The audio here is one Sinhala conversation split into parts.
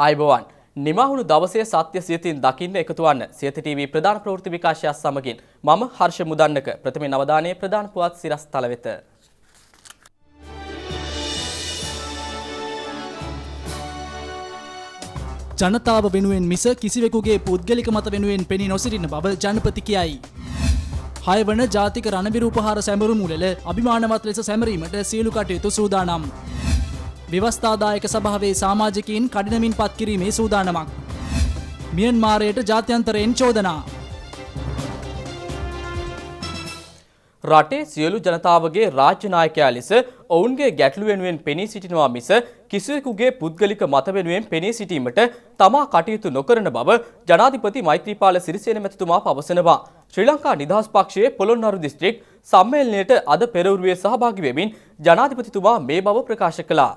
ආයුබෝවන් නිමහුණු දවසේ සත්‍ය සියතින් දකින්න එකතු වන්න සියත ටීවී ප්‍රධාන ප්‍රවෘත්ති විකාශය සමගින් මම හර්ෂ මුදන්නක ප්‍රථමයෙන් අවධානයේ ප්‍රධාන පුවත් සිරස් තල වෙත. ජනතාව වෙනුවෙන් මිස කිසිවෙකුගේ පුද්ගලික මත වෙනුවෙන් පෙනී නොසිටින බව ජනපති කියයි. 6 වන ජාතික රණවිරු උපහාර සැමරුම් උළෙල අභිමානවත් ලෙස සැමරීමට සියලු කටයුතු සූදානම්. ව්‍යවස්ථාදායක සභාවේ සමාජිකයින් කඩිනමින් පත් කිරීමේ සූදානමක්. මියන්මාරයට ජාත්‍යන්තරයෙන් චෝදනා. රටේ සියලු ජනතාවගේ රාජ්‍ය නායකයා ලෙස ඔවුන්ගේ ගැටලු වෙනුවෙන් පෙනී සිටිනවා මිස කිසිවෙකුගේ පුද්ගලික මත වෙනුවෙන් පෙනී සිටීමට තමා කටයුතු නොකරන බව ජනාධිපති මෛත්‍රීපාල සිරිසේන මැතිතුමා පවසනවා. ශ්‍රී ලංකා නිදහස් පක්ෂයේ පොළොන්නරු දිස්ත්‍රික් සම්මේලනයට අද පෙරවරුවේ සහභාගී වෙමින් ජනාධිපතිතුමා මේ බව ප්‍රකාශ කළා.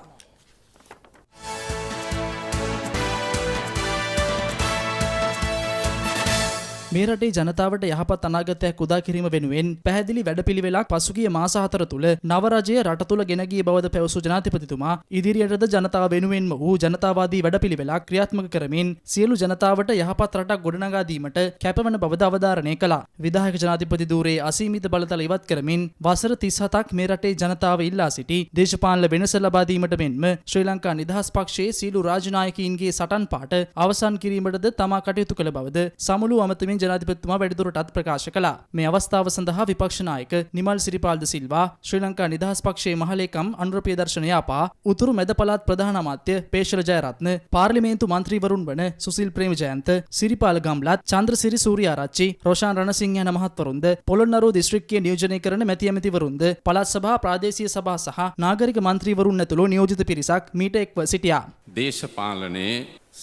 මේ රටේ ජනතාවට යහපත් අනාගතයක් උදා කිරීම වෙනුවෙන් පැහැදිලි වැඩපිළිවෙලක් පසුගිය මාස 4 තුල නව රජය රට තුල ගෙන ගිය බවද පැවසු ජනාධිපතිතුමා ඉදිරියටද ජනතාව වෙනුවෙන්ම වූ ජනතාවාදී වැඩපිළිවෙලක් ක්‍රියාත්මක කරමින් සියලු ජනතාවට යහපත් රටක් ගොඩනගා දීමට කැපවන බවද අවධාරණය කළා. විධායක ජනාධිපති ධූරයේ අසීමිත බලතල ඉවත් කරමින් වසර 37ක් මේ රටේ ජනතාව ඉල්ලා සිටි දේශපාලන වෙනස ලබා දීමට මෙන්ම ශ්‍රී ලංකා නිදහස් පක්ෂයේ සියලු රාජනායකයින්ගේ සටන් පාට අවසන් කිරීමටද තමා කටයුතු කළ බවද සමුළු අමතමින් ජනාධිපතිතුමා වැඩිදුරටත් ප්‍රකාශ කළා. මේ අවස්ථාව සඳහා විපක්ෂ නායක නිමල් සිරිපාල් ද සිල්වා, ශ්‍රී ලංකා නිදහස් පක්ෂයේ මහලේකම් අනුර ප්‍රියදර්ශන යාපා, උතුරු මැද පළාත් ප්‍රධාන අමාත්‍ය පේෂල ජයරත්න, පාර්ලිමේන්තු මන්ත්‍රීවරුන් වන සුසිල් ප්‍රේමජයන්ත, සිරිපාල ගම්ලත්, චන්ද්‍රසිරි සූර්යාරච්චි, රෝෂාන් රණසිංහ යන මහත්වරුන්ද, පොළොන්නරුව දිස්ත්‍රික්කයේ නියෝජනය කරන මැති ඇමතිවරුන්ද, පළාත් සභා, ප්‍රාදේශීය සභා සහ නාගරික මන්ත්‍රීවරුන් ඇතුළු නියෝජිත පිරිසක් මීට එක්ව සිටියා. දේශපාලනයේ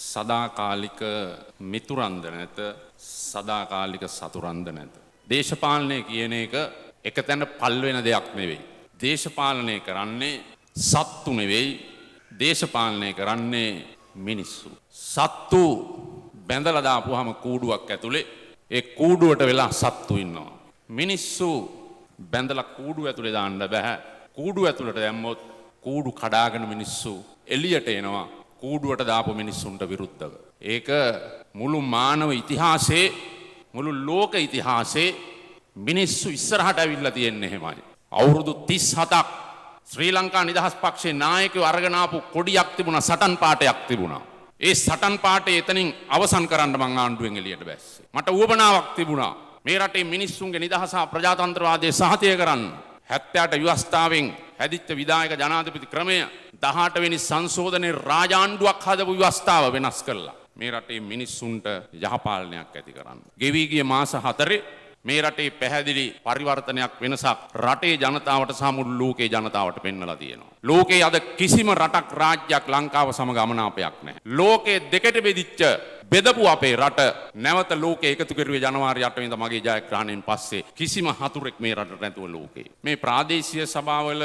සදාකාලික මිතුරන්ද නැත, සදාකාලික සතුරන්ද නැත. දේශපාලනය කියන එක එකතැන පල් වෙන දෙයක් නෙවෙයි. දේශපාලනය කරන්නේ සත්තු නෙවෙයි. දේශපාලනය කරන්නේ මිනිස්සු. සත්තු බැඳලා දාපුවාම කූඩුවක් ඇතුලේ ඒ කූඩුවට වෙලා සත්තු ඉන්නවා. මිනිස්සු බැඳලා කූඩුව ඇතුලේ දාන්න බෑ. කූඩුව ඇතුලට දැම්මොත් කූඩු කඩාගෙන මිනිස්සු එළියට එනවා. කූඩුවට දාපු මිනිස්සුන්ට විරුද්ධව. ඒක මුළු මානව ඉතිහාසයේ මුළු ලෝක ඉතිහාසයේ මිනිස්සු ඉස්සරහට ඇවිල්ලා තියෙන්නේ එහෙමයි. අවුරුදු 37ක් ශ්‍රී ලංකා නිදහස් පක්ෂයේ නායකයෝ අරගෙන ආපු කොඩියක් තිබුණා, සටන් පාටයක් තිබුණා. ඒ සටන් පාටේ එතනින් අවසන් කරන්න මං ආණ්ඩුවෙන් එළියට බැස්සේ. මට උවමනාවක් තිබුණා මේ රටේ මිනිස්සුන්ගේ නිදහස හා ප්‍රජාතන්ත්‍රවාදය සහතික කරන්න. 78 ව්‍යවස්ථාවෙන් හැදිච්ච විධායක ජනාධිපති ක්‍රමය 18 වෙනි සංශෝධනයේ රාජාණ්ඩුවක් හදපු ව්‍යවස්ථාව වෙනස් කළා. මේ රටේ මිනිස්සුන්ට යහපාලනයක් ඇති කරන්න. ගෙවී ගිය මාස 4 මේ රටේ පැහැදිලි පරිවර්තනයක් වෙනසක් රටේ ජනතාවට සහ මුළු ලෝකේ ජනතාවට පෙන්වලා තියෙනවා. ලෝකේ අද කිසිම රටක් රාජ්‍යයක් ලංකාව සමග අමනාපයක් නැහැ. ලෝකේ දෙකට බෙදිච්ච බෙදපු අපේ රට නැවත ලෝකේ එකතු කරුවේ ජනවාරි 8 වෙනිදා මගේ ජයග්‍රහණයෙන් පස්සේ කිසිම හතුරෙක් මේ රටට නැතුව ලෝකේ. මේ ප්‍රාදේශීය සභාවල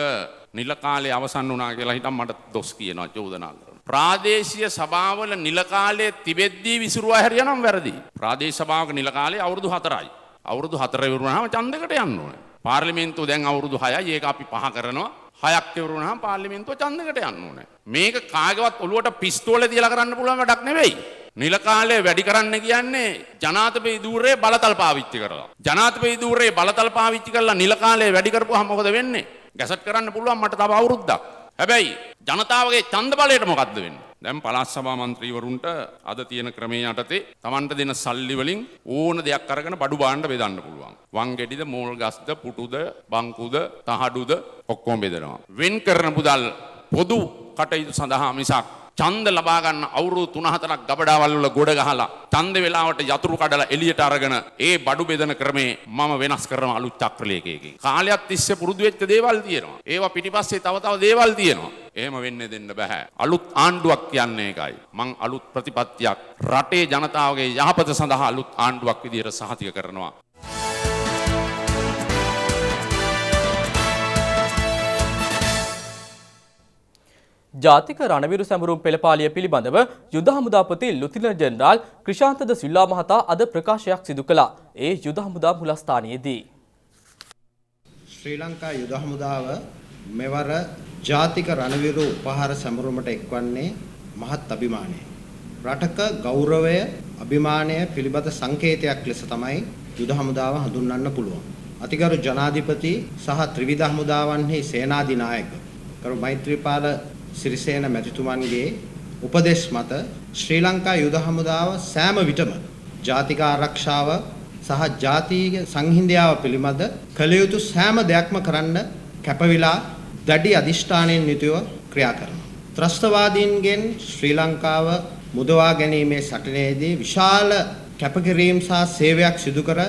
නිල කාලේ අවසන් වුණා කියලා හිතන් මට දොස් කියනවා, චෝදනා කරනවා. ප්‍රාදේශීය සභාවල නිල කාලයේ තිබෙද්දී විසිරුවා හැරියනම් වැරදි. ප්‍රාදේශ සභාවක නිල කාලේ අවුරුදු 4යි. අවුරුදු 4 ඉවරුනහම ඡන්දකට යන්න ඕනේ. පාර්ලිමේන්තුව දැන් අවුරුදු 6යි. ඒක අපි 5 කරනවා. 6ක් ඉවරුනහම පාර්ලිමේන්තුව ඡන්දකට යන්න ඕනේ. මේක කාගේවත් ඔලුවට පිස්තෝලේ තියලා කරන්න පුළුවන් වැඩක් නෙවෙයි. නිල කාලේ වැඩි කරන්න කියන්නේ ජනාධිපති ධූරයේ බලතල් පාවිච්චි කරලා. ජනාධිපති ධූරයේ බලතල් පාවිච්චි කරලා නිල කාලේ වැඩි කරපුවාම මොකද වෙන්නේ? ගැසට් කරන්න පුළුවන් මට තව අවුරුද්දක්. හැබැයි ජනතාවගේ ඡන්ද බලයට මොකද්ද වෙන්නේ? දැන් පළාත් සභා මන්ත්‍රීවරුන්ට අද තියෙන ක්‍රමයේ යටතේ Tamanට දෙන සල්ලි වලින් ඕන දෙයක් අරගෙන බඩු බාණ්ඩ බෙදන්න පුළුවන්. වංගෙඩිද, මෝල් ගස්ද, පුටුද, බංකුද, තහඩුද ඔක්කොම බෙදනවා. වෙන් කරන මුදල් පොදු කටයුතු සඳහා මිසක් ඡන්ද ලබා ගන්න අවුරුදු 3-4ක් ගබඩාවල් වල ගොඩ ගහලා ඡන්ද වේලාවට යතුරු කඩලා එළියට අරගෙන ඒ බඩු බෙදන ක්‍රමේ මම වෙනස් කරන අලුත් චක්‍රලේඛයකින් කාලයක් තිස්සේ පුරුදු වෙච්ච දේවල් තියෙනවා. ඒවා පිටිපස්සේ තව දේවල් තියෙනවා. එහෙම වෙන්නේ දෙන්න බෑ. අලුත් ආණ්ඩුවක් කියන්නේ ඒකයි. මං අලුත් ප්‍රතිපත්තියක් රටේ ජනතාවගේ යහපත සඳහා අලුත් ආණ්ඩුවක් විදියට සහතික කරනවා. ජාතික රණවිරු සැමරුම් පෙළපාලිය පිළිබඳව යුද හමුදාපති ලුතිනර් ජෙනරාල් ක්‍රිෂාන්ත ද සිල්වා මහතා අද ප්‍රකාශයක් සිදු කළා. ඒ යුද හමුදා මුලස්ථානයේදී ශ්‍රී ලංකා යුද හමුදාව මෙවර ජාතික රණවිරු උපහාර සැමරුමට එක්වන්නේ මහත් අභිමානයයි. රටක ගෞරවය අභිමානය පිළිබඳ සංකේතයක් ලෙස තමයි යුද හමුදාව හඳුන්වන්න පුළුවන්. අතිගරු ජනාධිපති සහ ත්‍රිවිධ හමුදාවන්හි සේනාධිනායක කරු මෛත්‍රීපාල සිරිසේන මැතිතුමන්ගේ උපදෙස් මත ශ්‍රී ලංකා යුද හමුදාව සෑම විටම ජාතික ආරක්ෂාව සහ ජාතික සංහිඳියාව පිළිබඳ කළ යුතු සෑම දෙයක්ම කරන්න කැපවිලා දැඩි අධිෂ්ඨානයෙන් යුතුව ක්‍රියා කරනවා. ත්‍රස්තවාදීන්ගෙන් ශ්‍රී ලංකාව මුදවා ගැනීමේ සටනේදී විශාල කැපකිරීම සහ සේවයක් සිදු කර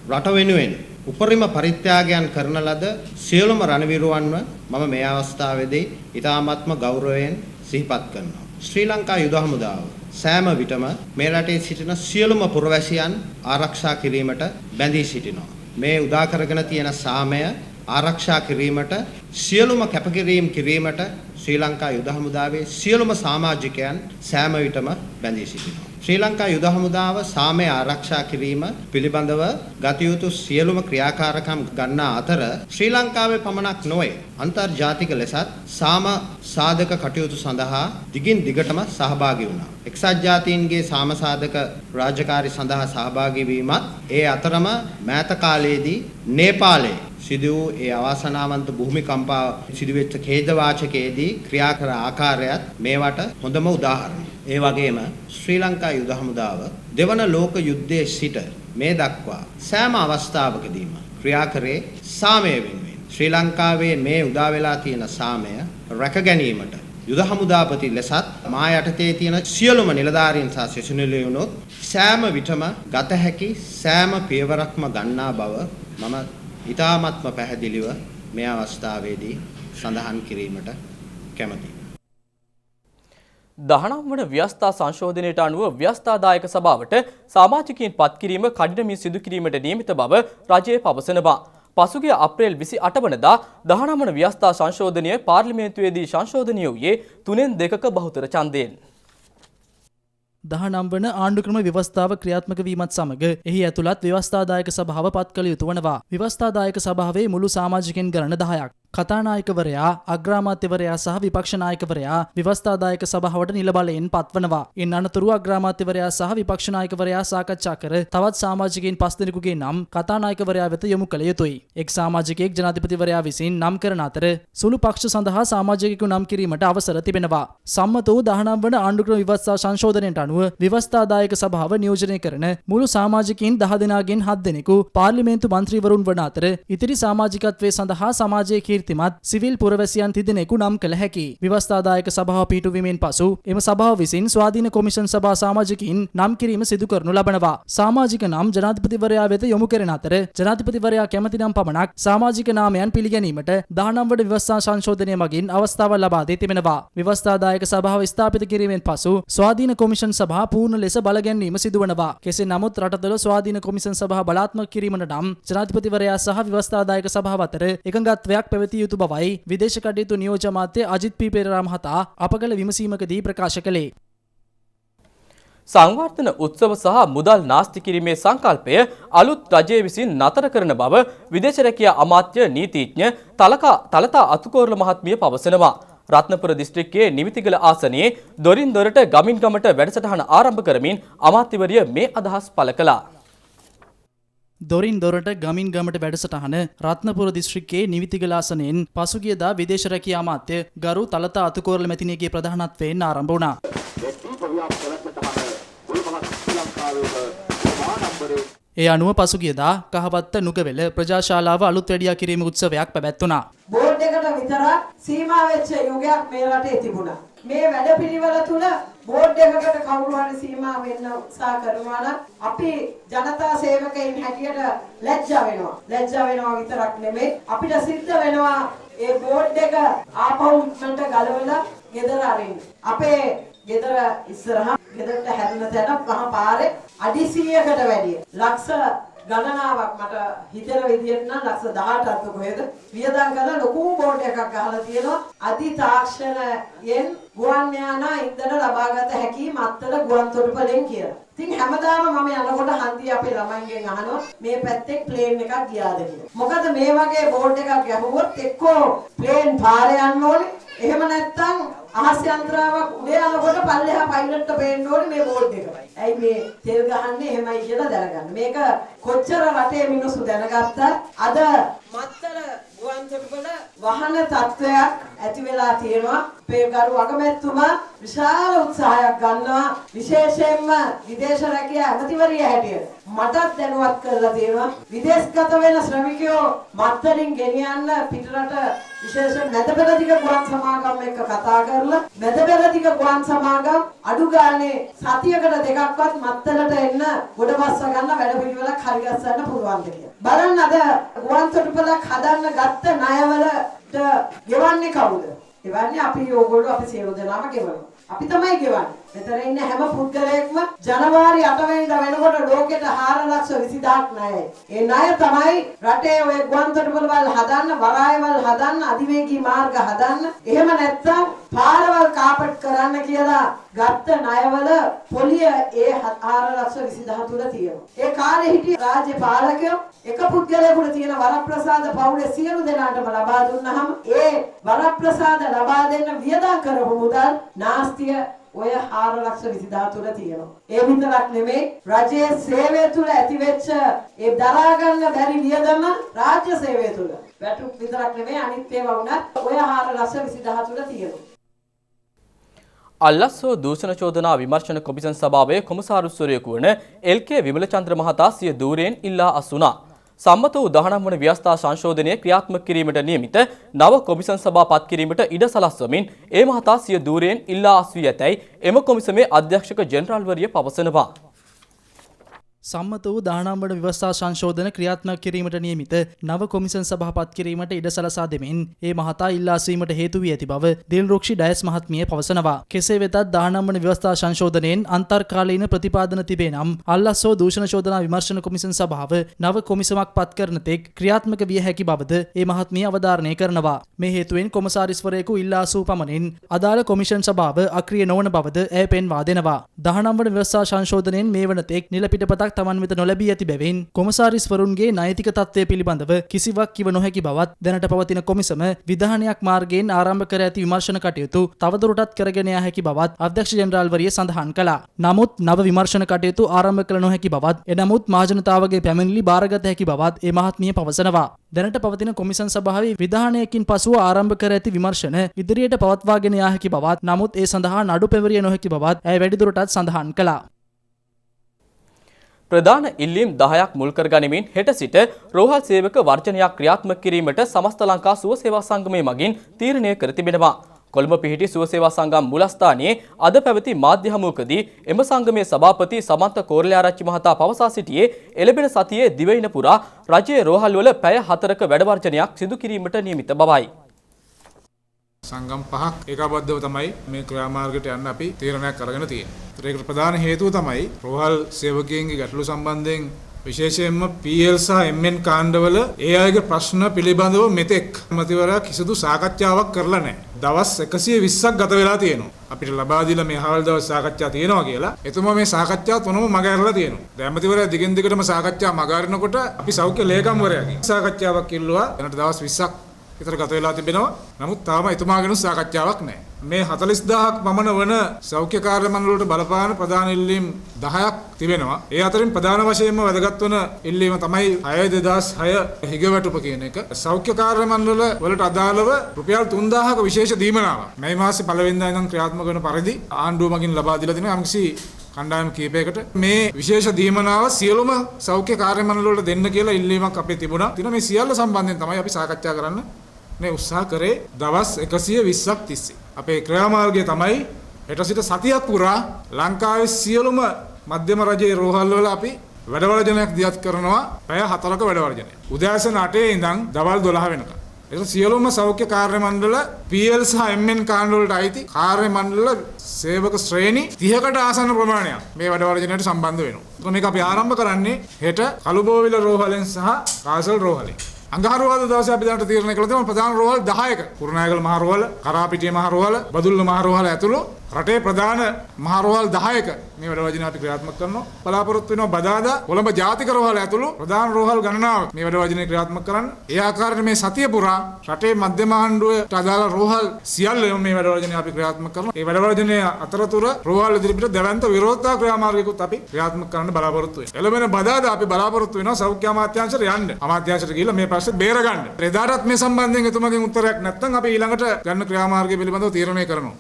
රට වෙනුවෙන් උපරිම පරිත්‍යාගයන් කරන ලද සියලුම රණවිරුවන්ව මම මේ අවස්ථාවේදී ඉතාමත්ම ගෞරවයෙන් සිහිපත් කරනවා. ශ්‍රී ලංකා යුද හමුදාව සෑම විටම මේ රටේ සිටින සියලුම පුරවැසියන් ආරක්ෂා කිරීමට බැඳී සිටිනවා. මේ උදා කරගෙන තියෙන සාමය ආරක්ෂා කිරීමට සියලුම කැපකිරීම කිරීමට ශ්‍රී ලංකා යුද හමුදාවේ සියලුම සමාජිකයන් සෑම විටම බැඳී සිටිනවා. ශ්‍රී ලංකා යුද හමුදාව සාමය ආරක්ෂා කිරීම පිළිබඳව ගත යුතු සියලුම ක්‍රියාකාරකම් ගන්නා අතර ශ්‍රී ලංකාවේ පමණක් නොවේ අන්තර්ජාතික ලෙසත් සාම සාධක කටයුතු සඳහා දිගින් දිගටම සහභාගී වුණා. එක්සත් ජාතීන්ගේ සාම සාධක රාජකාරී සඳහා සහභාගී වීමත් ඒ අතරම මෑත කාලයේදී නේපාලයේ සිදු වූ ඒ අවාසනාවන්ත භූමිකම්පා සිදුවෙච්ච ඛේදවාචකයේදී ක්‍රියා කර ආකාරයත් මේවට හොඳම උදාහරණයක්. ඒ වගේම ශ්‍රී ලංකා යුද හමුදාව දෙවන ලෝක යුද්ධයේ සිට මේ දක්වා සෑම අවස්ථාවකදීම ක්‍රියා කරේ සාමය වෙනුවෙන්. ශ්‍රී ලංකාවේ මේ උදා වෙලා තියෙන සාමය රැක ගැනීමට යුද හමුදාපති ලෙසත් මා යටතේ තියෙන සියලුම නිලධාරීන් සහ සෙසුනිලියුණොත් සෑම විටම ගත හැකි සෑම පියවරක්ම ගන්නා බව මම ඉතාමත්ම පැහැදිලිව මේ අවස්ථාවේදී සඳහන් කිරීමට කැමැතියි. 19 වන ව්‍යවස්ථා සංශෝධනයට අනුව ව්‍යවස්ථාදායක සභාවට සමාජිකයින් පත් කිරීම කඩිනමින් සිදු කිරීමට නියමිත බව රජය පවසනවා. පසුගිය අප්‍රේල් 29 වනදා 19 වන ව්‍යවස්ථා සංශෝධනය පාර්ලිමේන්තුවේදී සංශෝධනය වූයේ 3/2ක බහුතර ඡන්දයෙන්. 19 වන ආණ්ඩුක්‍රම ව්‍යවස්ථාව ක්‍රියාත්මක වීමත් සමග එහි ඇතුළත් ව්‍යවස්ථාදායක සභාව පත් කළ යුතු වනවා. ව්‍යවස්ථාදායක සභාවේ මුළු සමාජිකයන් ගණන 10ක්. කතානායකවරයා, අග්‍රාමාත්‍යවරයා සහ විපක්ෂ නායකවරයා ව්‍යවස්ථාදායක සභාවට නිල බලයෙන් පත්වනවා. ඉන් අනතුරුව අග්‍රාමාත්‍යවරයා සහ විපක්ෂ නායකවරයා සාකච්ඡා කර තවත් සමාජිකයන් 5 දෙනෙකුගේ නම් කතානායකවරයා වෙත යොමු කළ යුතුයි. එක් සමාජිකයෙක් ජනාධිපතිවරයා විසින් නම් කරන අතර සුළු පක්ෂ සඳහා සමාජිකයෙකු නම් කිරීමට අවසර තිබෙනවා. සම්මත වූ 19 වන ආණ්ඩුක්‍රම ව්‍යවස්ථා සංශෝධනයට අනුව ව්‍යවස්ථාදායක සභාව නියෝජනය කරන මුළු සමාජිකයින් 10 දෙනාගෙන් 7 දෙනෙකු පාර්ලිමේන්තු මන්ත්‍රීවරුන් වන අතර ඉතිරි සමාජිකත්වයේ සඳහා සමාජයේ කීර්තිමත් සිවිල් පුරවැසියන් 30 දෙනෙකු නම් කළ හැකි. ව්‍යවස්ථාදායක සභාව පිටුවීමෙන් පසු එම සභාව විසින් ස්වාධීන කොමිෂන් සභා සමාජිකයින් නම් කිරීම සිදු කරනු ලබනවා. සමාජික නම් ජනාධිපතිවරයා වෙත යොමු කරන අතර ජනාධිපතිවරයා කැමැති නම් පමණක් සමාජික නාමයන් පිළිගැනීමට 19 වන ව්‍යවස්ථා සංශෝධනය මගින් අවස්ථාවක් ලබා දී තිබෙනවා. ව්‍යවස්ථාදායක සභාව ස්ථාපිත කිරීමෙන් පසු ස්වාධීන කොමිෂන් සභා පූර්ණ ලෙස බලගැන්වීම සිදුවනවා. කෙසේ නමුත් රටතල ස්වාධීන කොමිෂන් සභා බලාත්මක කිරීමට නම් ජනාධිපතිවරයා සහ ව්‍යවස්ථාදායක සභාව අතර එකඟත්වයක් පැවතිය යුතු බවයි විදේශ කටයුතු නියෝජ්‍ය අමාත්‍ය අජිත් පී පෙරේරා මහතා අප කළ විමසීමකදී ප්‍රකාශ කළේ. සංවර්ධන උත්සව සහ මුදල් නාස්ති කිරීමේ සංකල්පය අලුත් රජය විසින් නතර කරන බව විදේශ රැකියා අමාත්‍ය නීතිඥ තලතා අතුකෝරළ මහත්මිය පවසනවා. රත්නපුර දිස්ත්‍රික්කයේ නිවිතිගල ආසනයේ දොරින් දොරට ගමින් ගමට වැඩසටහන ආරම්භ කරමින් අමාත්‍යවරිය මේ අදහස් පළ කළා. දොරින් දොරට ගමින් ගමට වැඩසටහන රත්නපුර දිස්ත්‍රික්කයේ නිවිතිගල ආසනයෙන් පසුගියදා විදේශ රැකියා අමාත්‍ය ගරු තලතා අතුකෝරළ මැතිණියගේ ප්‍රධානත්වයෙන් ආරම්භ වුණා. ඒ අනුව පසුගියදා කහවත්ත නුගවැල ප්‍රජාශාලාව අලුත් වැඩියා කිරීම උත්සවයක් පැවැත්වුණා. බෝඩ් එකට විතරක් සීමා වෙච්ච යුගයක් මේ රටේ තිබුණා. මේ වැඩපිළිවෙල තුල බෝඩ් එකකට කවුරු හරි සීමා වෙන්න උත්සාහ කරනවා නම් අපි ජනතා සේවකයින් හැටියට ලැජ්ජා වෙනවා විතරක් නෙමෙයි අපිට සිද්ධ වෙනවා ඒ බෝඩ් එක ආපහු ඉක්මනට ගලවලා ගෙදර අරින්න. අපේ ගෙදර ඉස්සරහා ගෙදරට හැරෙන තැන පහ පාරේ අඩි 100කට වැඩිය ලක්ෂ ගණනාවක් මට හිතන විදිහට නම් ලක්ෂ 18ක් කොහෙද වියදම් කරලා ලොකු බෝඩ් එකක් ගහලා තියෙනවා අධි තාක්ෂණයෙන් ගුවන් යාන ඉන්ධන ලබාගත හැකි මත්තල ගුවන් තොටුපළෙන් කියලා. ඉතින් හැමදාම මම යනකොට හන්දිය අපේ ළමයින්ගෙන් අහනවා මේ පැත්තේ ප්ලේන් එකක් ගියාද කියලා. මොකද මේ වගේ බෝඩ් එකක් ගැහුවොත් එක්කෝ ප්ලේන් පාරේ යන්න ඕනේ. එහෙම නැත්නම් අහස් යන්ත්‍රාවක් උඩ යනකොට පල්ලෙහා පයිලට්ට පේන්න ඕනේ මේ බෝඩ් එක. ඇයි මේ තෙල් ගහන්නේ එහෙමයි කියලා දැනගන්න. මේක කොච්චර රටේ මිනිස්සු දැනගත්තත් අද මත්තර ගුවන්තොටුපළ වහන තත්වයක් ඇති වෙලා තියෙනවා. අපේ ගරු අගමැතිතුමා විශාල උත්සාහයක් ගන්නවා. විශේෂයෙන්ම විදේශ රැකියා ඇමතිවරිය හැටියට මටත් දැනුවත් කරලා තියෙනවා. විදේශගත වෙන ශ්‍රමිකයෝ මත්තරින් ගෙනියන්න පිටරට විශේෂයෙන් මැදපෙරදිග ගුවන් සමාගම් එක්ක කතා කරලා මැදපෙරදිග ගුවන් සමාගම් අඩු ගානේ සතියකට දෙකක්වත් මත්තලට එන්න ගොඩබස්ස ගන්න වැඩපිළිවෙලක් හරිගස්සන්න පුළුවන්ද කියලා. බලන්න අද ගුවන්තොටුපළක් හදන්න ගත්ත ණයවලට ගෙවන්නේ කවුද? ගෙවන්නේ අපි ඕගොල්ලෝ අපි සියලු දෙනාම ගෙවනවා. අපි තමයි ගෙවන්නේ. මෙතන ඉන්න හැම පුද්ගලයෙක්ම ජනවාරි 8 වෙනිදා වෙනකොට ලෝකෙට 4,20,000ක් ණයයි. ඒ ණය තමයි රටේ ඔය ගුවන්තොටුපළ වල හදන්න, වරායවල් හදන්න, අධිවේගී මාර්ග හදන්න. එහෙම නැත්නම් පාරවල් කාපට් කරන්න කියලා ගත්ත ණයවල පොලිය ඒ 4,20,000 තුල තියෙනවා. ඒ කාලේ හිටිය රාජ්‍ය පාලකයෝ එක පුද්ගලයෙකුට තියෙන වරප්‍රසාද පවුලේ සියලු දෙනාටම ලබා දුන්නාම ඒ වරප්‍රසාද ලබා දෙන්න වියදම් කරපු මුදල් නාස්තිය ඔය 4,20,000 තුල තියෙනවා. ඒ විතරක් නෙමෙයි රජයේ සේවය තුල ඇතිවෙච්ච ඒ දරා ගන්න බැරි වියදම රාජ්‍ය සේවය තුල වැටුප් විතරක් නෙමෙයි අනිත් ඒවා වුණත් ඔය 4,20,000 තුල තියෙනවා. අල්ලස්සෝ දූෂණ චෝදනා විමර්ශන කොමිසම් සභාවේ කොමසාරුස්වරයෙකු වන එල්.කේ. විමලචන්ද්‍ර මහතා සිය ධූරයෙන් ඉල්ලා අසුණා. සම්මත වූ 19 වන ව්‍යවස්ථා සංශෝධනය ක්‍රියාත්මක කිරීමට නියමිත නව කොමිසම් සභා පත් කිරීමට ඉඩ සලස්වමින් ඒ මහතා සිය ධූරයෙන් ඉල්ලා අස්වී ඇතැයි එම කොමිසමේ අධ්‍යක්ෂක ජෙනරාල්වරිය පවසනවා. සම්මත වූ 19 වන ව්‍යවස්ථා සංශෝධන ක්‍රියාත්මක කිරීමට නියමිත නව කොමිසම් සභා පත් කිරීමට ඉඩ සලසා දෙමින් ඒ මහතා ඉල්ලා අස්වීමට හේතු වී ඇති බව දිල්රුක්ෂි ඩයස් මහත්මිය පවසනවා. කෙසේ වෙතත් 19 වන ව්‍යවස්ථා සංශෝධනයෙන් අන්තර්කාලීන ප්‍රතිපාදන තිබේ නම් අල්ලස්සෝ දූෂණ චෝදනා විමර්ශන කොමිසම් සභාව නව කොමිසමක් පත් කරන තෙක් ක්‍රියාත්මක විය හැකි බවද ඒ මහත්මිය අවධාරණය කරනවා. මේ හේතුවෙන් කොමසාරිස්වරයෙකු ඉල්ලා අසූ පමණින් අදාළ කොමිෂන් සභාව අක්‍රිය නොවන බවද ඇය පෙන්වා දෙනවා. 19 වන ව්‍යවස්ථා සංශෝධනයෙන් මේ වන තෙක් නිල පිටපතක් තමන් වෙත නොලැබී ඇති බැවින් කොමසාරිස්වරුන්ගේ නෛතික තත්ත්වය පිළිබඳව කිසිවක් කිව නොහැකි බවත් දැනට පවතින කොමිසම විධානයක් මාර්ගයෙන් ආරම්භ කර ඇති විමර්ශන කටයුතු තවදුරටත් කරගෙන යා හැකි බවත් අධ්‍යක්ෂ ජෙනරාල්වරිය සඳහන් කළා. නමුත් නව විමර්ශන කටයුතු ආරම්භ කළ නොහැකි බවත් එනමුත් මහජනතාවගේ පැමිණිලි බාරගත හැකි බවත් ඒ මහත්මිය පවසනවා. දැනට පවතින කොමිසම් සභාවේ විධානයකින් පසුව ආරම්භ කර ඇති විමර්ශන ඉදිරියට පවත්වාගෙන යා හැකි බවත් නමුත් ඒ සඳහා නඩු පෙවරිය නොහැකි බවත් ඇය වැඩිදුරටත් සඳහන් කළා. ප්‍රධාන ඉල්ලීම් 10ක් මුල් කර ගනිමින් හෙට සිට රෝහල් සේවක වර්ජනයක් ක්‍රියාත්මක කිරීමට සමස්ත ලංකා සුව සේවා සංගමය මගින් තීරණය කර තිබෙනවා. කොළඹ පිහිටි සුව සේවා සංගම් මුලස්ථානයේ අද පැවති මාධ්‍ය හමුවකදී එම සංගමේ සභාපති සමන්ත කෝරළයාරච්චි මහතා පවසා සිටියේ එළඹෙන සතියේ දිවයින පුරා රජයේ රෝහල් වල පැය 4ක වැඩ වර්ජනයක් සිදු කිරීමට නියමිත බවයි. සංගම් පහක් ඒකාබද්ධව තමයි මේ ක්‍රියාමාර්ගයට යන්න අපි තීරණයක් අරගෙන තියෙන්නේ. ඒකට ප්‍රධාන හේතුව තමයි රෝහල් සේවකයන්ගේ ගැටලු සම්බන්ධයෙන් විශේෂයෙන්ම PL සහ MN කාණ්ඩවල ඒ අයගේ ප්‍රශ්න පිළිබඳව මෙතෙක් මැතිවරයා කිසිදු සාකච්ඡාවක් කරලා නැහැ. දවස් 120ක් ගත වෙලා තියෙනවා. අපිට ලබා දීලා මේ හවල් දවස් සාකච්ඡා තියෙනවා කියලා. එතුමා මේ සාකච්ඡා තුනම මග ඇරලා තියෙනවා. දැන් මැතිවරයා දිගින් දිගටම සාකච්ඡා මග අරිනකොට අපි සෞඛ්‍ය ලේකම්වරයාගෙන් සාකච්ඡාවක් ඉල්ලුවා. එනට දවස් 20ක් විතර ගත වෙලා තිබෙනවා. නමුත් තාම එතුමාගෙනුත් සාකච්ඡාවක් නැහැ. මේ 40000ක් පමණ වන සෞඛ්‍ය කාර්ය මණ්ඩලවලට බලපාන ප්‍රධාන ඉල්ලීම් 10ක් තිබෙනවා. ඒ අතරින් ප්‍රධාන වශයෙන්ම වැදගත් වන ඉල්ලීම තමයි 6/2006 හිගවැටුප කියන එක. සෞඛ්‍ය කාර්ය මණ්ඩල වලට අදාළව රුපියල් 3000ක විශේෂ දීමනාවක් මේ මාසේ පළවෙනිදා ඉඳන් ක්‍රියාත්මක වන පරිදි ආණ්ඩුව මගින් ලබා දීලා තිනවා. යම්කිසි කණ්ඩායම් කීපයකට මේ විශේෂ දීමනාව සියලුම සෞඛ්‍ය කාර්ය මණ්ඩල වලට දෙන්න කියලා ඉල්ලීමක් අපේ තිබුණා. මේ සියල්ල සම්බන්ධයෙන් තමයි අපි සාකච්ඡා කරන්න මේ උත්සාහ කරේ දවස් 120ක් තිස්සේ. අපේ ක්‍රියාමාර්ගය තමයි හෙට සිට සතියක් පුරා ලංකාවේ සියලුම මධ්‍යම රජයේ රෝහල් වල අපි වැඩවර්ජනයක් දියත් කරනවා. පැය 4ක වැඩවර්ජනය. උදෑසන 8 ඉඳන් දවල් 12 වෙනකම්. ඒක සියලුම සෞඛ්‍ය කාර්ය මණ්ඩල PL සහ MN කාණ්ඩ වලට අයිති කාර්ය මණ්ඩල සේවක ශ්‍රේණි 30කට ආසන්න ප්‍රමාණයක් මේ වැඩවර්ජනයට සම්බන්ධ වෙනවා. මේක අපි ආරම්භ කරන්නේ හෙට කළුබෝවිල රෝහලෙන් සහ කාසල් රෝහලෙන්. අඟහරුවාදා දවසේ අපි දැනට තීරණය කළා තියෙනවා ප්‍රධාන රෝහල් 10ක කුරුණෑගල මහ රෝහල, කරාපිටිය මහ රෝහල, බදුල්ල මහ රෝහල ඇතුළු රටේ ප්‍රධාන මහා රෝහල් 10ක මේ වැඩ වර්ජනය අපි ක්‍රියාත්මක කරනවා. බලාපොරොත්තු වෙනවා බදාදා කොළඹ ජාතික රෝහල ඇතුළු ප්‍රධාන රෝහල් ගණනාවක් මේ වැඩ වර්ජනය ක්‍රියාත්මක කරන්න. ඒ ආකාරයට මේ සතිය පුරා රටේ මධ්‍යම ආණ්ඩුවට අදාළ රෝහල් සියල්ලම මේ වැඩ වර්ජනය අපි ක්‍රියාත්මක කරනවා. මේ වැඩ වර්ජනය අතරතුර රෝහල් ඉදිරිපිට දැවැන්ත විරෝධතා ක්‍රියාමාර්ගයකුත් අපි ක්‍රියාත්මක කරන්න බලාපොරොත්තු වෙනවා. එළඹෙන බදාදා අපි බලාපොරොත්තු වෙනවා සෞඛ්‍ය අමාත්‍යාංශයට යන්න. අමාත්‍යාංශයට ගිහිල්ලා මේ ප්‍රශ්නේ බේරගන්න. එදාටත් මේ සම්බන්ධයෙන් එතුමාගෙන් උත්තරයක් නැත්නම් අපි ඊළඟට ගන්න ක්‍රියාමාර්ගය පිළිබඳව තීරණය කරනවා.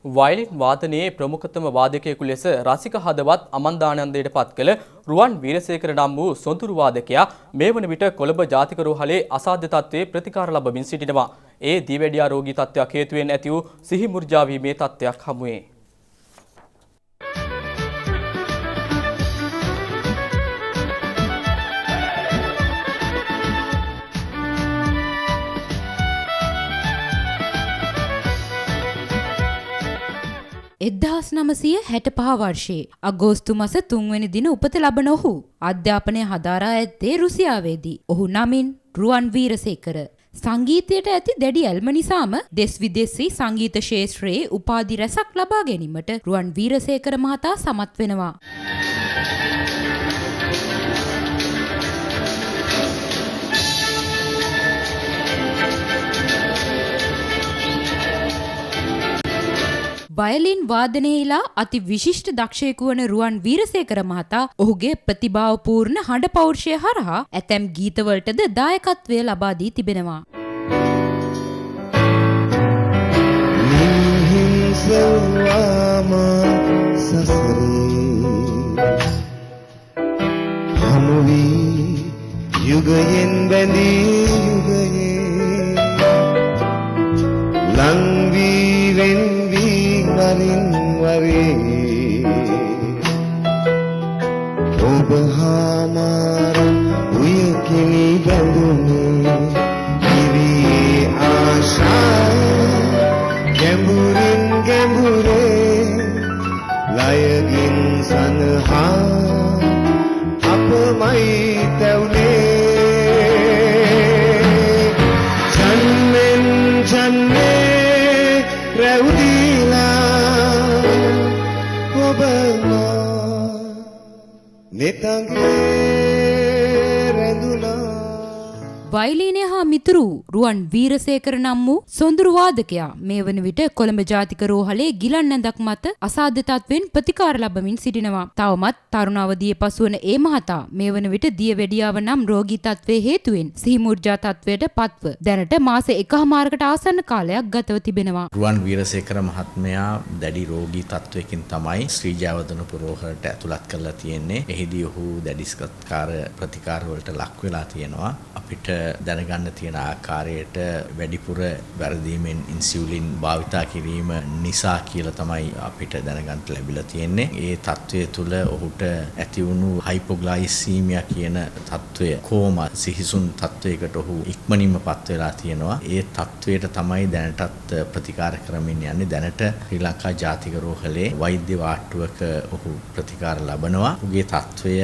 වයලින් වාදනයේ ප්‍රමුඛතම වාදකයෙකු ලෙස රසික හදවත් අමන්දානන්දයට පත් කළ රුවන් වීරසේකර නම් වූ සොඳුරු වාදකයා මේ වන විට කොළඹ ජාතික රෝහලේ අසාධ්‍ය තත්ත්වයේ ප්‍රතිකාර ලබමින් සිටිනවා. ඒ දිවැඩියා රෝගී තත්ත්වයක් හේතුවෙන් ඇති වූ සිහි මුර්ජා වීමේ තත්ත්වයක් හමුවේ. එදදාස් 965 වර්ෂයේ අගෝස්තු මස 3 වෙනි දින උපත ලබන ඔහු අධ්‍යාපනය හදාරා ඇත්තේ රුසියාවේදී. ඔහු නමින් රුවන් වීරසේකර. සංගීතයට ඇති දැඩි ඇල්ම නිසාම දෙස් විදෙස්හි සංගීත ශාස්ත්‍රයේ උපාධි රැසක් ලබා ගැනීමට රුවන් වීරසේකර මහතා සමත් වෙනවා. වයලින් වාදනයේලා අති විශිෂ්ට දක්ෂයෙකු වන රුවන් වීරසේකර මහතා ඔහුගේ ප්‍රතිභාවපූර්ණ හඬ පෞරුෂය හරහා ඇතැම් ගීතවලටද දායකත්වය ලබා දී තිබෙනවා. යුගයෙන් බැඳී යුගයේ ලංවීරෙන් වරින් වරේ ඔබ හාමාර උයකිනි බැඳුනේ ඉරියේ ආශාය ගැඹුරින් ගැඹුරේ ලයකින් සනහා අපමයි තැවුනේ ජන්මෙන් ජන්මේ රැවුදීලා වයලීනය හා මිතුරු රුවන් වීරසේකර නම් වූ සොඳුරු වාදකයා මේ වන විට කොළඹ ජාතික රෝහලේ ගිලන් ඇඳක් මත අසාධ්‍ය තත්ත්වයෙන් ප්‍රතිකාර ලබමින් සිටිනවා. තවමත් තරුණ අවදියේ පසුවන ඒ මහතා මේ වන විට දියවැඩියාව නම් රෝගී තත්ත්වයේ හේතුවෙන් සිහිමුර්ජා තත්ත්වයට පත්ව දැනට මාස 1කමාරකට ආසන්න කාලයක් ගතව තිබෙනවා. රුවන් වීරසේකර මහත්මයා දැඩි රෝගී තත්ත්වයකින් තමයි ශ්‍රී ජයවර්ධනපුර රෝහලට ඇතුළත් කරලා තියෙන්නේ. එහිදී ඔහු දැඩි ප්‍රතිකාර වලට ලක් වෙලා තියෙනවා. අපිට දැනගන්න තියෙන ආකාරයට වැඩිපුර වැරදීමෙන් ඉන්සියුලින් භාවිතා කිරීම නිසා කියලා තමයි අපිට දැනගන්න ලැබිලා තියෙන්නේ. ඒ තත්ත්වය තුළ ඔහුට ඇති වුණු හයිපෝග්ලයිසීමියා කියන තත්ත්වය කෝමා සිහිසුන් තත්ත්වයකට ඔහු ඉක්මනින්ම පත් වෙලා තියෙනවා. ඒ තත්ත්වයට තමයි දැනටත් ප්‍රතිකාර කරමින් යන්නේ. දැනට ශ්‍රී ලංකා ජාතික රෝහලේ වෛද්‍ය වාට්ටුවක ඔහු ප්‍රතිකාර ලබනවා. ඔහුගේ තත්ත්වය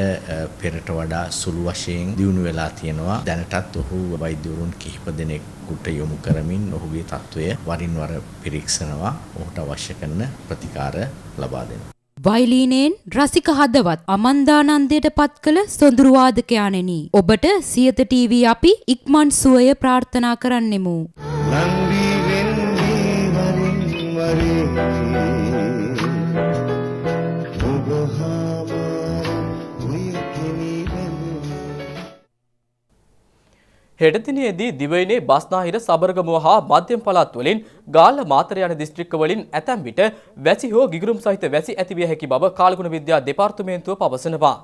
පෙරට වඩා සුළු වශයෙන් දියුණු වෙලා තියෙනවා. දැනටත් ඔහු වෛද්‍යවරුන් කිහිප දෙනෙකුට යොමු කරමින් ඔහුගේ තත්ත්වය වරින් වර පිරික්සනවා. ඔහුට අවශ්‍ය කරන ප්‍රතිකාර ලබා දෙනවා. වයලීනයෙන් රසික හදවත් අමන්දානන්දයට පත් කළ සොඳුරු වාදකයාණෙනි, ඔබට සියත ටීවී අපි ඉක්මන් සුවය ප්‍රාර්ථනා කරන්නෙමු. හෙට දිනේදී දිවයිනේ බස්නාහිර සබරගමුව හා මධ්‍යම පළාත් වලින් ගාල්ල මාතර යන දිස්ත්‍රික්ක වලින් ඇතැම් විට වැසි හෝ ගිගුරුම් සහිත වැසි ඇතිවිය හැකි බව කාලගුණ විද්‍යා දෙපාර්තමේන්තුව පවසනවා.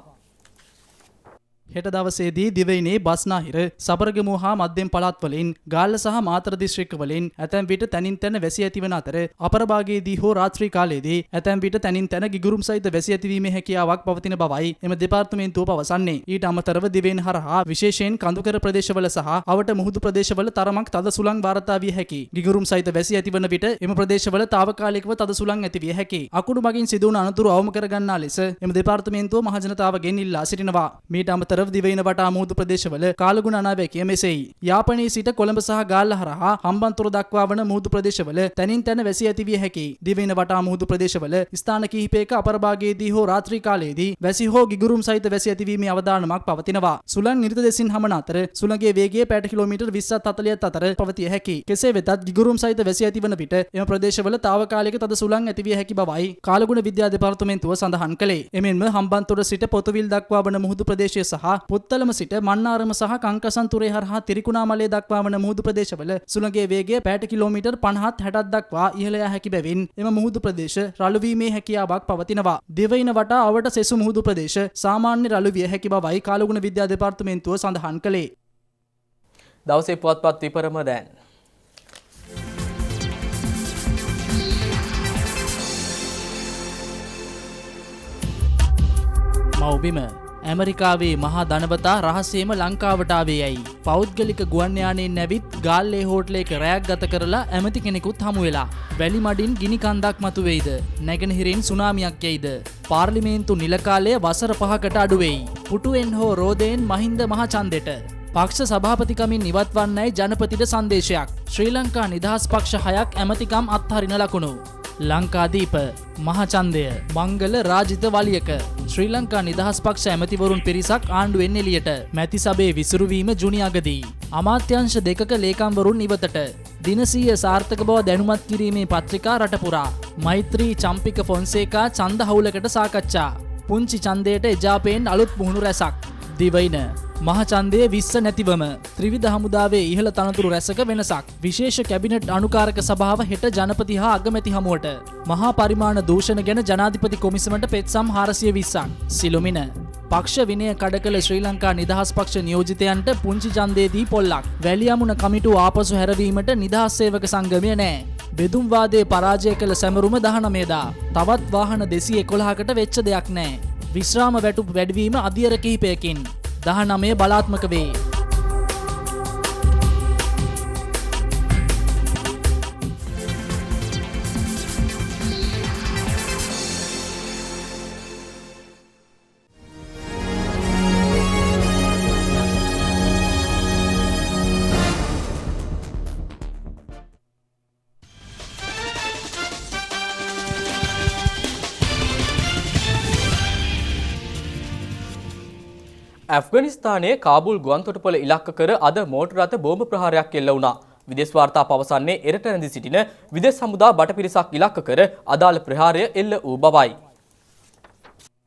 හෙට දවසේදී දිවයිනේ බස්නාහිර සබරගමුව හා මධ්‍යම පළාත් වලින් ගාල්ල සහ මාතර දිස්ත්‍රික්ක වලින් ඇතැම් විට තනින් තැන වැසි ඇතිවන අතර අපර භාගයේදී හෝ රාත්‍රී කාලයේදී ඇතැම් විට තනින් තැන ගිගුරුම් සහිත වැසි ඇතිවීමේ හැකියාවක් පවතින බවයි එම දෙපාර්තමේන්තුව පවසන්නේ. ඊට අමතරව දිවයින හරහා විශේෂයෙන් කඳුකර ප්‍රදේශවල සහ අවට මුහුදු ප්‍රදේශවල තරමක් තද සුළං වාර්තා විය හැකි. ගිගුරුම් සහිත වැසි ඇතිවන විට එම ප්‍රදේශවල తాවකාලිකව තද සුළං ඇතිවිය හැකි. අකුණු මගින් සිදුවන අනතුරු අවම කර ගන්නා ලෙස එම දෙපාර්තමේන්තුව මහජනතාවගෙන් ඉල්ලා සිටිනවා. මීට අමතරව අතර දිවයින වටා මුහුදු ප්‍රදේශවල කාලගුණ අනාවැකිය මෙසේයි. යාපනයේ සිට කොළඹ සහ ගාල්ල හරහා හම්බන්තොට දක්වා වන මුහුදු ප්‍රදේශවල තනින් තැන වැසි ඇති විය හැකියි. දිවයින වටා මුහුදු ප්‍රදේශවල ස්ථාන කිහිපයක අපරභාගයේදී හෝ රාත්‍රී කාලයේදී වැසි හෝ ගිගුරුම් සහිත වැසි ඇතිවීමේ අවධානමක් පවතිනවා. සුළං නිරිත දෙසින් හමන අතර සුළඟේ වේගය පැයට කිලෝමීටර් 20ත් 40ත් අතර පවතිය හැකියි. කෙසේ වෙතත් ගිගුරුම් සහිත වැසි ඇතිවන විට එම ප්‍රදේශවල తాවකාලික තද සුළං ඇතිවිය හැකි බවයි කාලගුණ විද්‍යා දෙපාර්තමේන්තුව සඳහන් කළේ. එමෙන්ම හම්බන්තොට සිට පොතුවිල් දක්වා වන මුහුදු ප්‍රදේශය සහ පුත්තලම සිට මන්නාරම සහ කංකසන්තුරේ හරහා තිරිකුණාමලය දක්වා වන මුහුදු ප්‍රදේශවල සුළඟේ වේගය පැයට කිලෝමීටර් 50ත් 60ත් දක්වා ඉහළ යා හැකි බැවින් එම මුහුදු ප්‍රදේශ රළු වීමේ හැකියාවක් පවතිනවා. දිවයින වටා අවට සෙසු මුහුදු ප්‍රදේශ සාමාන්‍ය රළු විය හැකි බවයි කාලගුණ විද්‍යා දෙපාර්තමේන්තුව සඳහන් කළේ. දවසේ පුවත්පත් විපරම දැන් මව්බිම ඇමරිකාවේ මහා ධනවතා රහසේම ලංකාවට ආවේ යයි. පෞද්ගලික ගුවන් යානයෙන් නැවිත් ගාල්ලේ හෝටලයක රැයක් ගත කරලා ඇමති කෙනෙකුත් හමු වෙලා. වැලි මඩින් ගිනි කන්දක් මතුවේද? නැගෙනහිරින් සුනාමියක් යයිද? පාර්ලිමේන්තු නිල කාලය වසර 5කට අඩු වෙයි. පුටුවෙන් හෝ රෝදයෙන් මහින්ද මහචන්දෙට පක්ෂ සභාපතිකමින් ඉවත් වන්නයි ජනපතිට සංදේශයක්. ශ්‍රී ලංකා නිදහස් පක්ෂ 6ක් ඇමතිකම් අත්හරින ලකුණු. ලංකාදීප මහචන්දය මංගල රාජිත වලියක ශ්‍රී ලංකා නිදහස් පක්ෂ ඇමතිවරුන් පිරිසක් ආණ්ඩුවෙන් එළියට. මැති සභේ විසුරුවීම ජුනි අගදී. අමාත්‍යංශ දෙකක ලේකම්වරුන් ඉවතට. දිනසීය සාර්ථක බව දැනුමත් කිරීමේ පත්‍රිකා රටපුරා. මෛත්‍රී චම්පික ෆොන්සේකා ඡන්ද හවුලකට සාකච්ඡා. පුංචි ඡන්දයට එජාපයෙන් අලුත් පුහුණු රැසක්. දිවයින මහචන්දයේ 20 නැතිවම ත්‍රිවිධ හමුදාවේ ඉහළ තනතුරු රැසක වෙනසක්. විශේෂ කැබිනට් අනුකාරක සභාව හෙට ජනපති හා අගමැති හමුවට. මහා පරිමාණ දූෂණ ගැන ජනාධිපති කොමිසමට පෙත්සම් 420ක්. සිළුමින පක්ෂ විනය කඩ කළ ශ්‍රී ලංකා නිදහස් පක්ෂ නියෝජිතයන්ට පුංචි ඡන්දයේදී පොල්ලක්. වැලියමුණ කමිටුව ආපසු හැරවීමට නිදහස් සේවක සංගමය නෑ. බෙදුම් වාදයේ පරාජය කළ සැමරුම 19 දා. තවත් වාහන 211කට වෙච්ච දෙයක් නෑ. විශ්‍රාම වැටුප් වැඩිවීම අධියර කිහිපයකින් 19 බලාත්මක වේ. ඇෆ්ගනිස්තානයේ කාබුල් ගුවන්තොටුපළ ඉලක්ක කර අද මෝටර රථ බෝම්බ ප්‍රහාරයක් එල්ල වුණා. විදේශ වාර්තා පවසන්නේ එරට රැඳී සිටින විදේශ හමුදා බටපිරිසක් ඉලක්ක කර අදාළ ප්‍රහාරය එල්ල වූ බවයි.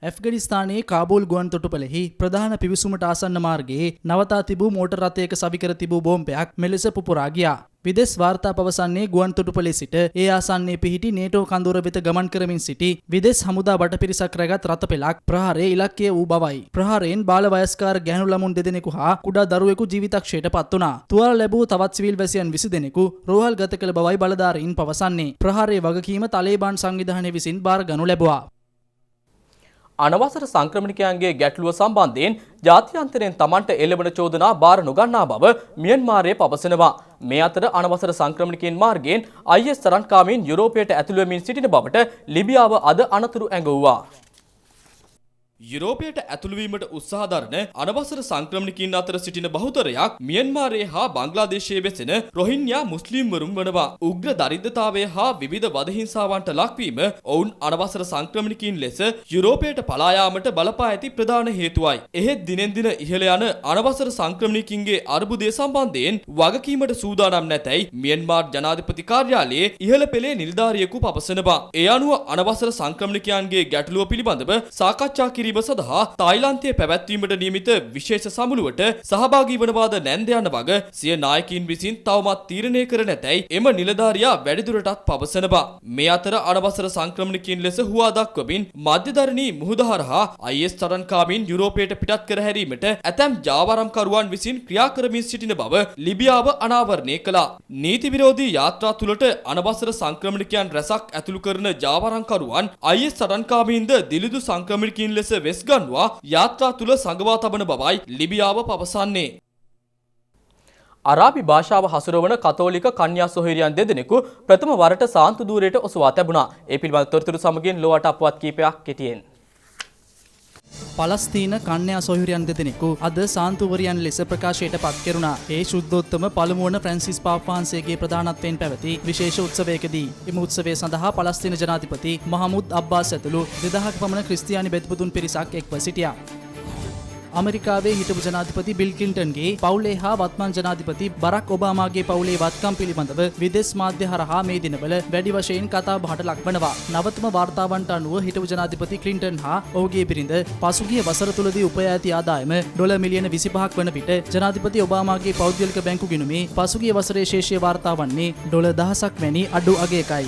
ඇෆ්ගනිස්තානයේ කාබූල් ගුවන් තොටුපළෙහි ප්‍රධාන පිවිසුමට ආසන්න මාර්ගයේ නවතා තිබූ මෝටර රථයක සවිකර තිබූ බෝම්බයක් මෙලෙස පුපුරා ගියා. විදේශ වාර්තා පවසන්නේ ගුවන් තොටුපළේ සිට ඒ ආසන්නයේ පිහිටි නේටෝ කඳවුර වෙත ගමන් කරමින් සිටි විදේශ හමුදා බටපිරිසක් රැගත් රථ පෙළක් ප්‍රහාරයේ ඉලක්කය වූ බවයි. ප්‍රහාරයෙන් බාල වයස්කාර ගැහැණු ළමුන් දෙදෙනෙකු හා කුඩා දරුවෙකු ජීවිතක්ෂයට පත් වුණා. තුවාල ලැබූ තවත් සිවිල් වැසියන් 20 දෙනෙකු රෝහල් ගත කළ බවයි බලධාරීන් පවසන්නේ. ප්‍රහාරයේ වගකීම තලේබාන් සංවිධානය විසින් බාර ගනු ලැබුවා. අනවසර සංක්‍රමණිකයන්ගේ ගැටලුව සම්බන්ධයෙන් ජාත්‍යන්තරයෙන් තමන්ට එල්ලවන චෝදනා බාර නොගන්නා බව මියන්මාරය පවසනවා. මේ අතර අනවසර සංක්‍රමණිකයන් මාර්ගයෙන් IS තරන්කාමීන් යුරෝපයට ඇතුළු වෙමින් සිටින බවට ලිබියාව අද අනතුරු ඇඟවුවා. යුරෝපයට ඇතුළුවීමට උත්සාහ දරන අනවසර සංක්‍රමණිකයින් අතර සිටින බහුතරයක් මියන්මාරයේ හා බංග්ලාදේශයේ වෙසෙන රොහින්යා මුස්ලිම්වරුන් වනවා. උග්‍ර දරිද්‍රතාවය හා විවිධ වදහිංසාවන්ට ලක්වීම ඔවුන් අනවසර සංක්‍රමණිකයින් ලෙස යුරෝපයට පලා යාමට බලපා ඇති ප්‍රධාන හේතුවයි. එහෙත් දිනෙන් දින ඉහළ යන අනවසර සංක්‍රමණිකයින්ගේ අර්බුදය සම්බන්ධයෙන් වගකීමට සූදානම් නැතැයි මියන්මාර් ජනාධිපති කාර්යාලයේ ඉහළ පෙළේ නිලධාරියෙකු පවසනවා. ඒ අනුව අනවසර සංක්‍රමණිකයන්ගේ ගැටලුව පිළිබඳව සාකච්ඡා කිරීම සඳහා තායිලන්තයේ පැවැත්වීමට නියමිත විශේෂ සමුළුවට සහභාගී වනවාද නැන්ද යන වග සිය නායකයින් විසින් තවමත් තීරණය කර නැතැයි එම නිලධාරියා වැඩිදුරටත් පවසනවා. මේ අතර අනවසර සංක්‍රමණිකයින් ලෙස හුවා දක්වමින් මධ්‍යධරණී මුහුද හරහා IS තරන්කාමීන් යුරෝපයට පිටත් කර හැරීමට ඇතැම් ජාවාරම්කරුවන් විසින් ක්‍රියා කරමින් සිටින බව ලිබියාව අනාවරණය කළා. නීති විරෝධී යාත්‍රා තුළට අනවසර සංක්‍රමණිකයන් රැසක් ඇතුළු කරන ජාවාරම්කරුවන් IS තරන්කාමීන්ද දිලිදු සංක්‍රමණිකයින් ලෙස වෙස් ගන්වා යාත්‍රා තුළ සංගවා තබන බවයි ලිබියාව පවසන්නේ. අරාබි භාෂාව හසුරවන කතෝලික කන්‍යා සොහොයුරියන් දෙදෙනෙකු ප්‍රථම වරට සාන්තු දූරයට ඔසවා තැබුණා. ඒ පිළිබඳ තොරතුරු සමගින් ලොවට අපවත් කීපයක් කෙටියෙන්. පලස්තීන කන්‍යා සොහොයුරියන් දෙදෙනෙකු අද සාන්තුවරියන් ලෙස ප්‍රකාශයට පත් කෙරුණා. ඒ ශුද්ධෝත්තම පළමුවන ෆ්‍රැන්සිස් පාප් වහන්සේගේ ප්‍රධානත්වයෙන් පැවති විශේෂ උත්සවයකදී එම උත්සවය සඳහා පලස්තීන ජනාධිපති මහමුද් අබ්බාස් ඇතුළු 2000ක පමණ ක්‍රිස්තියානි බෙදපුතුන් පිරිසක් එක්ව සිටියා. අමරිකාවේ හිටපු ජනාධිපති බිල් ක්ලින්ටන්ගේ පවුලේ හා වත්මන් ජනාධිපති බරක් ඔබාමාගේ පවුලේ වත්කම් පිළිබඳව විදේශ මාධ්‍ය හරහා මේ දිනවල වැඩි වශයෙන් කතා බහට ලක්වනවා. නවතම වාර්තාවන්ට අනුව හිටපු ජනාධිපති ක්ලින්ටන් හා ඔහුගේ බිරිඳ පසුගිය වසර තුලදී උපයා ඇති ආදායම ඩොලර් මිලියන 25ක් වන විට ජනාධිපති ඔබාමාගේ පෞද්ගලික බැංකු ගිණුමේ පසුගිය වසරේ ශේෂ්‍ය වාර්තා වන්නේ ඩොලර් 1000ක් වැනි අඩු අගයකයි.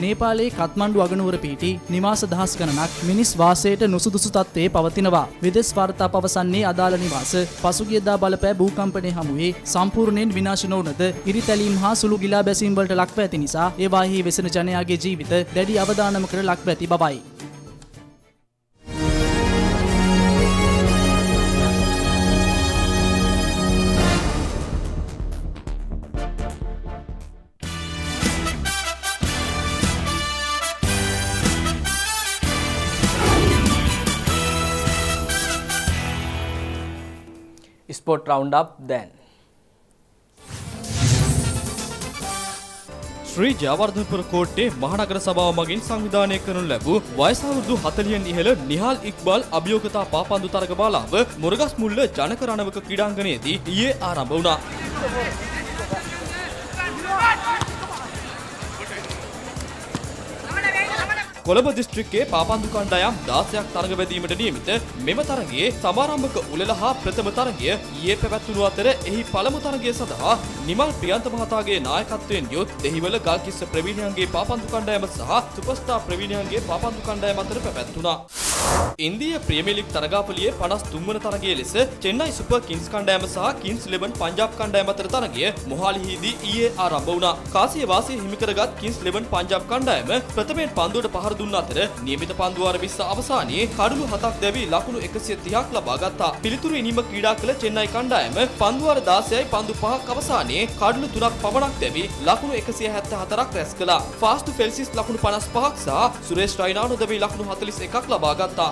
නේපාලයේ කත්මණ්ඩු අගනුවර පිහිටි නිවාස දහස් ගණනක් මිනිස් වාසයට නුසුදුසු තත්ත්වයේ පවතිනවා. විදේශ වාර්තා පවසන්නේ අදාළ නිවාස පසුගියදා බලපෑ භූකම්පනය හමුවේ සම්පූර්ණයෙන් විනාශ නොවුනද ඉරිතැලීම් හා සුළු ගිලා බැසීම් වලට ලක්ව ඇති නිසා ඒවාෙහි වෙසෙන ජනයාගේ ජීවිත දැඩි අවදානමකට ලක්ව ඇති බවයි. ස්පෝට් රවුන්ඩ් අප් දැන්. ශ්‍රී ජයවර්ධනපුර කෝට්ටේ මහනගර සභාව මගින් සංවිධානය කරනු ලැබූ වයස අවුරුදු 40න් ඉහළ නිහාල් ඉක්බාල් අභියෝගතා පාපන්දු තරග බාලාව මුරගස් මුල්ල ජනක රණවක ක්‍රීඩාංගණයේදී ඊයේ ආරම්භ වුණා. කොළඹ දිස්ත්‍රික්කයේ පාපන්දු කණ්ඩායම් 16ක් තරග වැදීමට නියමිත මෙම තරගයේ සමාරම්භක උළෙල හා ප්‍රථම තරගය ඊයේ පැවැත්වුණු අතර එහි පළමු තරගය සඳහා නිමල් ප්‍රියන්ත මහතාගේ නායකත්වයෙන් යොත් දෙහිවල ගල්කිස්ස ප්‍රවීණයන්ගේ පාපන්දු කණ්ඩායම සහ සුපර්ස්ටාර් ප්‍රවීණයන්ගේ පාපන්දු කණ්ඩායම අතර පැවැත්වුණා. ඉන්දීය ප්‍රීමියර් ලීග් තරගාවලියේ 53 වන තරගයේ ලෙස චෙන්නයි සුපර් කිංස් කණ්ඩායම සහ කිංස් 11 පංජාබ් කණ්ඩායම අතර තරගය මොහාලිහිදී ඊයේ ආරම්භ වුණා. කාසිය වාසිය හිමි කරගත් කිංස් 11 පංජාබ් කණ්ඩායම ප්‍රථමයෙන් පන්දුවට පහර දුන්න අතර නියමිත පන්දු වාර 20 අවසානයේ කඩලු 7ක් දැවි ලකුණු 130ක් ලබා ගත්තා. පිළිතුරු ඉනිම ක්‍රීඩා කළ චෙන්නයි කණ්ඩායම පන්දු වාර 16යි පන්දු 5ක් අවසානයේ කඩලු 3ක් පමණක් දැවි ලකුණු 174ක් රැස් කළා. ෆාස්ට් ෆෙල්සිස් ලකුණු 55ක් සහ සුරේෂ් රයිනානු දැවි ලකුණු 41ක් ලබා ගත්තා.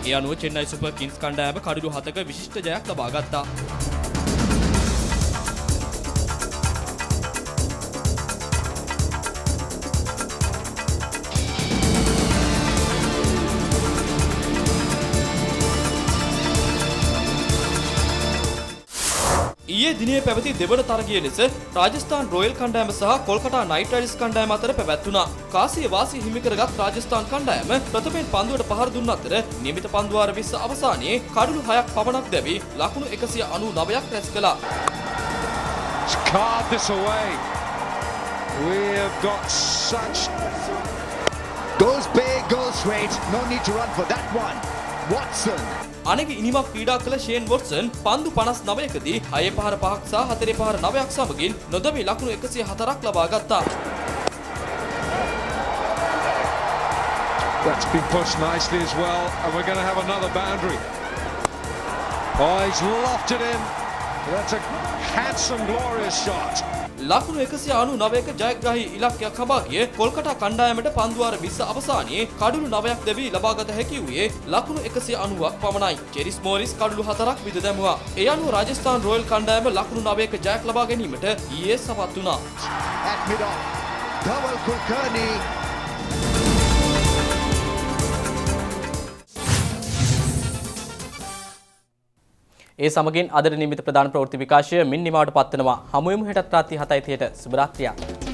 ඒ අනුව චෙන්නයි සුපර් කිංස් කණ්ඩායම කඩලු 7ක විශිෂ්ට ජයක් ලබා ගත්තා. ඊයේ දිනේ පැවති දෙවන තරගයේ ලෙස රාජස්ථාන් රොයල් කණ්ඩායම සහ කොල්කතා නයිට් රයිඩර්ස් කණ්ඩායම අතර පැවැත්වුණා. කාසිය වාසිය හිමි කරගත් රාජස්ථාන් කණ්ඩායම ප්‍රථමයෙන් පන්දුවට පහර දුන්න අතර නියමිත පන්දු වාර 20 අවසානයේ කඩලු 6ක් පමණක් දැවි ලකුණු 199ක් රැස් කළා. Goes big, goes straight. No need to run for that one. Watson. අනෙක ඉනිමක් ක්‍රීඩා කළ ෂේන් වොට්සන් පන්දු 59කදී 6 පහර 5ක් සහ 4 පහර 9ක් සමගින් නොදැවි ලකුණු 104ක් ලබා ගත්තා. That's been pushed nicely as well, and we're going to have another boundary. Oh, he's lofted in. That's a handsome, glorious shot. ලකුණු 199ක ජයග්‍රාහී ඉලක්කයක් හඹා ගිය කොල්කතා කණ්ඩායමට පන්දු වාර 20 අවසානයේ කඩලු 9ක් දැවි ලබාගත හැකි වූයේ ලකුණු 190ක් පමණයි. චෙරිස් මෝරිස් කඩලු 4ක් විද දැමුවා. ඒ අනුව රාජස්ථාන් රොයල් කණ්ඩායම ලකුණු 9ක ජයක් ලබා ගැනීමට ඊයේ සමත් වුණා. At mid-off, Dhawal Kulkarni. ඒ සමගින් අදට නියමිත ප්‍රධාන ප්‍රවෘත්ති විකාශය මින් නිමාවට පත්වනවා. හමු වෙමු හෙටත් රාත්‍රී 7:30ට. සුබ රාත්‍රියක්.